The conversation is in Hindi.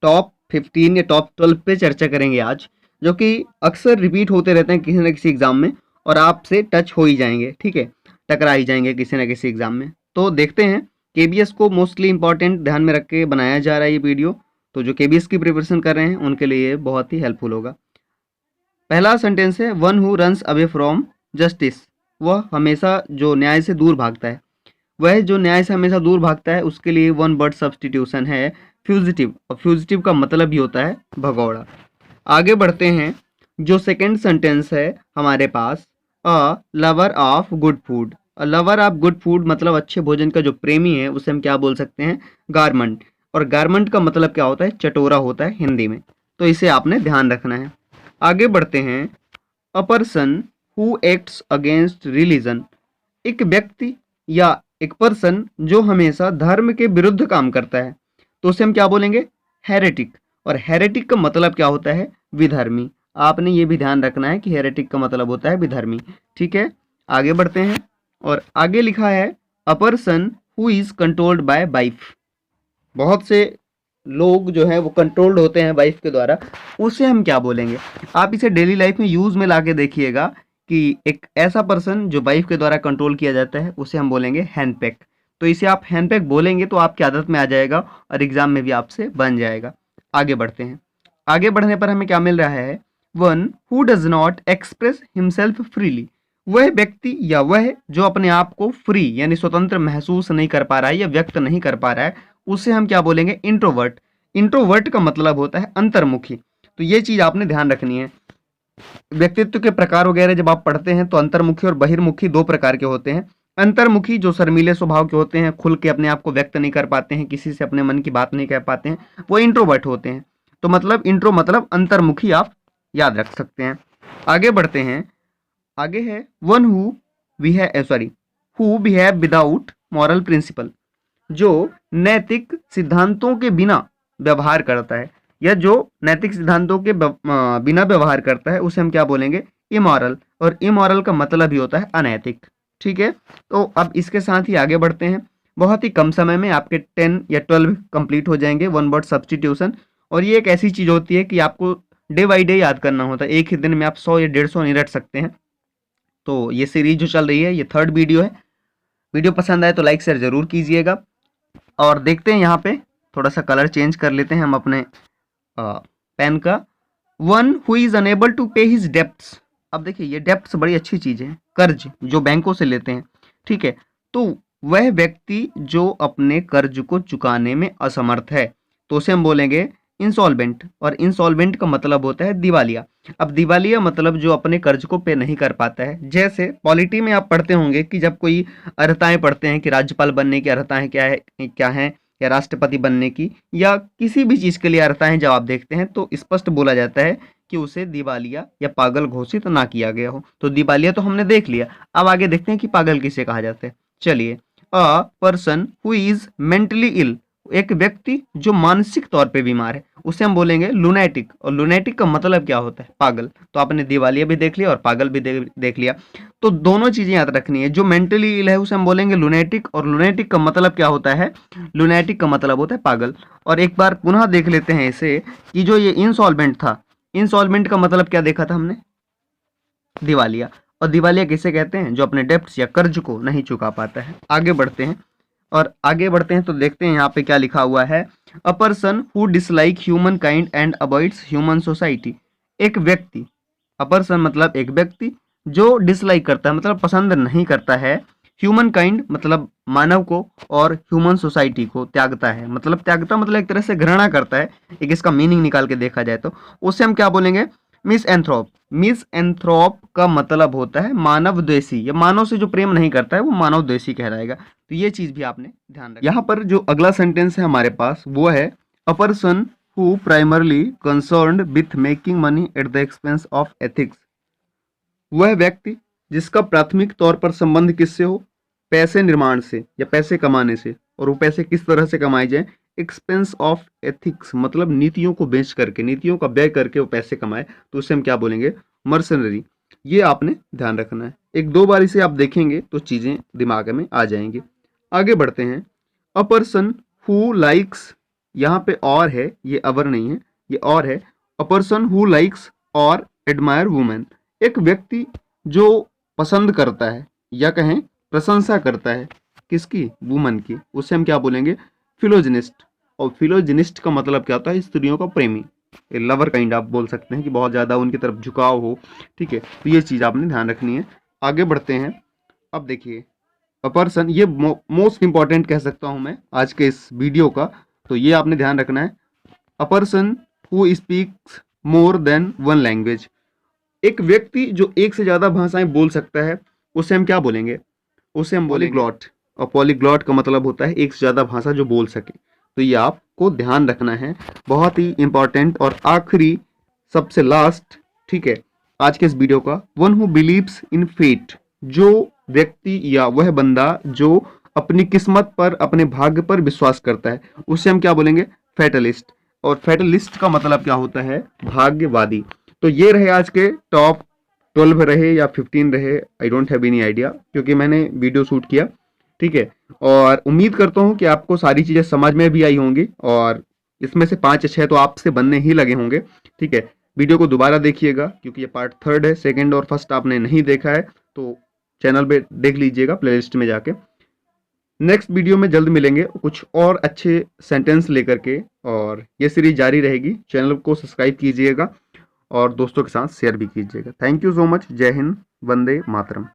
टॉप 15 या टॉप 12 पे चर्चा करेंगे आज, जो कि अक्सर रिपीट होते रहते हैं किसी न किसी एग्जाम में और आपसे टच हो ही जाएंगे, ठीक है, टकरा ही जाएंगे किसी न किसी एग्जाम में। तो देखते हैं, केबीएस को मोस्टली इंपॉर्टेंट ध्यान में रख के बनाया जा रहा है ये वीडियो, तो जो केबीएस की प्रिपरेशन कर रहे हैं उनके लिए ये बहुत ही हेल्पफुल होगा। पहला सेंटेंस है, one who runs away from justice, वह हमेशा जो न्याय से दूर भागता है, वह जो न्याय से हमेशा दूर भागता है, उसके लिए वन वर्ड सब्सटीट्यूशन है फ्यूजिटिव, और फ्यूजिटिव का मतलब भी होता है भगौड़ा। आगे बढ़ते हैं, जो सेकंड सेंटेंस है हमारे पास, a lover of good food. A lover of good food मतलब अच्छे भोजन का जो प्रेमी है उसे हम क्या बोल सकते हैं, गारमेंट। और गारमेंट का मतलब क्या होता है, चटोरा होता है हिंदी में, तो इसे आपने ध्यान रखना है। आगे बढ़ते हैं, अ person who acts against religion, एक व्यक्ति या एक पर्सन जो हमेशा धर्म के विरुद्ध काम करता है, तो उसे हम क्या बोलेंगे, हेरेटिक। और हेरेटिक का मतलब क्या होता है, विधर्मी। आपने ये भी ध्यान रखना है कि हेरेटिक का मतलब होता है विधर्मी, ठीक है। आगे बढ़ते हैं, और आगे लिखा है, अ person who is controlled by wife. बहुत से लोग जो है वो कंट्रोल्ड होते हैं वाइफ के द्वारा, उसे हम क्या बोलेंगे। आप इसे डेली लाइफ में यूज में लाके देखिएगा कि एक ऐसा पर्सन जो वाइफ के द्वारा कंट्रोल किया जाता है उसे हम बोलेंगे हैंडपैक। तो इसे आप हैंडपैक बोलेंगे तो आपकी आदत में आ जाएगा और एग्जाम में भी आपसे बन जाएगा। आगे बढ़ते हैं, आगे बढ़ने पर हमें क्या मिल रहा है, one who does not express himself freely, वह व्यक्ति या वह जो अपने आप को फ्री यानी स्वतंत्र महसूस नहीं कर पा रहा है या व्यक्त नहीं कर पा रहा है, उसे हम क्या बोलेंगे, इंट्रोवर्ट। इंट्रोवर्ट का मतलब होता है अंतर्मुखी। तो ये चीज आपने ध्यान रखनी है। व्यक्तित्व के प्रकार वगैरह जब आप पढ़ते हैं तो अंतर्मुखी और बहिर्मुखी दो प्रकार के होते हैं। अंतर्मुखी जो शर्मीले स्वभाव के होते हैं, खुल के अपने आप को व्यक्त नहीं कर पाते हैं, किसी से अपने मन की बात नहीं कह पाते हैं, वो इंट्रोवर्ट होते हैं। तो मतलब इंट्रो मतलब अंतर्मुखी, आप याद रख सकते हैं। आगे बढ़ते हैं, आगे है, one who behave without moral principle, जो नैतिक सिद्धांतों के बिना व्यवहार करता है, या जो नैतिक सिद्धांतों के बिना व्यवहार करता है उसे हम क्या बोलेंगे, इमोरल। और इमोरल का मतलब ही होता है अनैतिक, ठीक है। तो अब इसके साथ ही आगे बढ़ते हैं, बहुत ही कम समय में आपके 10 या 12 कंप्लीट हो जाएंगे वन वर्ड सब्सटीट्यूशन। और ये एक ऐसी चीज होती है कि आपको डे बाई डे याद करना होता है, एक ही दिन में आप 100 या 150 नहीं रट सकते हैं। तो ये सीरीज जो चल रही है ये 3rd वीडियो है। वीडियो पसंद आए तो लाइक शेयर जरूर कीजिएगा। और देखते हैं, यहाँ पे थोड़ा सा कलर चेंज कर लेते हैं हम अपने पेन का। One who is unable to pay his debts, अब देखिए ये डेप्ट्स बड़ी अच्छी चीज है, कर्ज जो बैंकों से लेते हैं, ठीक है। तो वह व्यक्ति जो अपने कर्ज को चुकाने में असमर्थ है, तो उसे हम बोलेंगे इंसॉल्वेंट। और इंसॉल्वेंट का मतलब होता है दिवालिया। अब दिवालिया मतलब जो अपने कर्ज को पे नहीं कर पाता है। जैसे पॉलिटी में आप पढ़ते होंगे कि जब कोई अर्हताएं पढ़ते हैं कि राज्यपाल बनने की अर्हताएं क्या है, या राष्ट्रपति बनने की, या किसी भी चीज के लिए अर्हताएं जब आप देखते हैं तो स्पष्ट बोला जाता है कि उसे दिवालिया या पागल घोषित ना किया गया हो। तो दिवालिया तो हमने देख लिया, अब आगे देखते हैं कि पागल किसे कहा जाता है। चलिए, a person who is mentally ill, एक व्यक्ति जो मानसिक तौर पे बीमार है, उसे हम बोलेंगे लुनैटिक। और लुनैटिक का मतलब क्या होता है, पागल। तो आपने दिवालिया भी देख लिया और पागल भी देख लिया। तो दोनों चीजें याद रखनी है, जो मेंटली इल है उसे हम बोलेंगे लुनैटिक, और लुनैटिक का मतलब क्या होता है, लुनैटिक का मतलब होता है पागल। और एक बार पुनः देख लेते हैं इसे, कि जो ये इंसॉल्वेंट था, इंसॉल्वेंट का मतलब क्या देखा था हमने, दिवालिया। और दिवालिया किसे कहते हैं, जो अपने डेप्ट्स या कर्ज को नहीं चुका पाता है। आगे बढ़ते हैं, और आगे बढ़ते हैं तो देखते हैं यहाँ पे क्या लिखा हुआ है, अ person who dislike human kind and avoids human society, एक व्यक्ति, अ पर्सन मतलब एक व्यक्ति जो डिसलाइक करता है मतलब पसंद नहीं करता है, ह्यूमन काइंड मतलब मानव को, और ह्यूमन सोसाइटी को त्यागता है, मतलब त्यागता मतलब एक तरह से घृणा करता है, एक इसका मीनिंग निकाल के देखा जाए तो उसे हम क्या बोलेंगे, मिस एंथ्रोप। मिस एंथ्रोप का मतलब होता है मानव द्वेषी, या मानव से जो प्रेम नहीं करता है वो मानव द्वेषी कहलाएगा। तो ये चीज भी आपने ध्यान रखना। यहाँ पर जो अगला सेंटेंस है हमारे पास वो है, अ person who primarily concerned with making money at the expense of ethics, वह व्यक्ति जिसका प्राथमिक तौर पर संबंध किससे हो, पैसे निर्माण से या पैसे कमाने से, और वो पैसे किस तरह से कमाए जाए, एक्सपेंस ऑफ एथिक्स मतलब नीतियों को बेच करके, नीतियों का व्यय करके वो पैसे कमाए, तो उसे हम क्या बोलेंगे, मर्सनरी। ये आपने ध्यान रखना है, एक दो बार इसे आप देखेंगे तो चीजें दिमाग में आ जाएंगी। आगे बढ़ते हैं, अ पर्सन हु लाइक्स यहाँ पे और है, ये अवर नहीं है, ये और है। अ पर्सन हु लाइक्स और एडमायर वुमेन, एक व्यक्ति जो पसंद करता है या कहें प्रशंसा करता है किसकी, वुमन की, उसे हम क्या बोलेंगे, फिलोजिनिस्ट। और फिलोजिनिस्ट का मतलब क्या होता है, स्त्रियों का प्रेमी, लवर काइंड आप बोल सकते हैं कि बहुत ज़्यादा उनकी तरफ झुकाव हो। ठीक है, तो ये चीज़ आपने ध्यान रखनी है। आगे बढ़ते हैं। अब देखिए अ पर्सन, ये मोस्ट इंपॉर्टेंट कह सकता हूँ मैं आज के इस वीडियो का, तो ये आपने ध्यान रखना है। अ person who speaks more than one language, एक व्यक्ति जो एक से ज़्यादा भाषाएं बोल सकता है उसे हम क्या बोलेंगे, उसे हम बोलेंगे पॉलीग्लॉट। और पॉलीग्लॉट का मतलब होता है एक से ज़्यादा भाषा जो बोल सके। तो ये आपको ध्यान रखना है, बहुत ही इंपॉर्टेंट। और आखिरी, सबसे लास्ट, ठीक है, आज के इस वीडियो का, one who believes in fate, जो व्यक्ति या वह बंदा जो अपनी किस्मत पर, अपने भाग्य पर विश्वास करता है, उसे हम क्या बोलेंगे, फैटलिस्ट। और फैटलिस्ट का मतलब क्या होता है, भाग्यवादी। तो ये रहे आज के टॉप 12 रहे या 15 रहे, I don't have any idea, क्योंकि मैंने वीडियो शूट किया। ठीक है, और उम्मीद करता हूँ कि आपको सारी चीज़ें समझ में भी आई होंगी, और इसमें से 5 या 6 तो आपसे बनने ही लगे होंगे। ठीक है, वीडियो को दोबारा देखिएगा क्योंकि ये पार्ट 3 है, सेकंड और फर्स्ट आपने नहीं देखा है तो चैनल पे देख लीजिएगा, प्लेलिस्ट में जाके। नेक्स्ट वीडियो में जल्द मिलेंगे कुछ और अच्छे सेंटेंस लेकर के, और ये सीरीज जारी रहेगी। चैनल को सब्सक्राइब कीजिएगा और दोस्तों के साथ शेयर भी कीजिएगा। Thank you so much. जय हिंद, वंदे मातरम।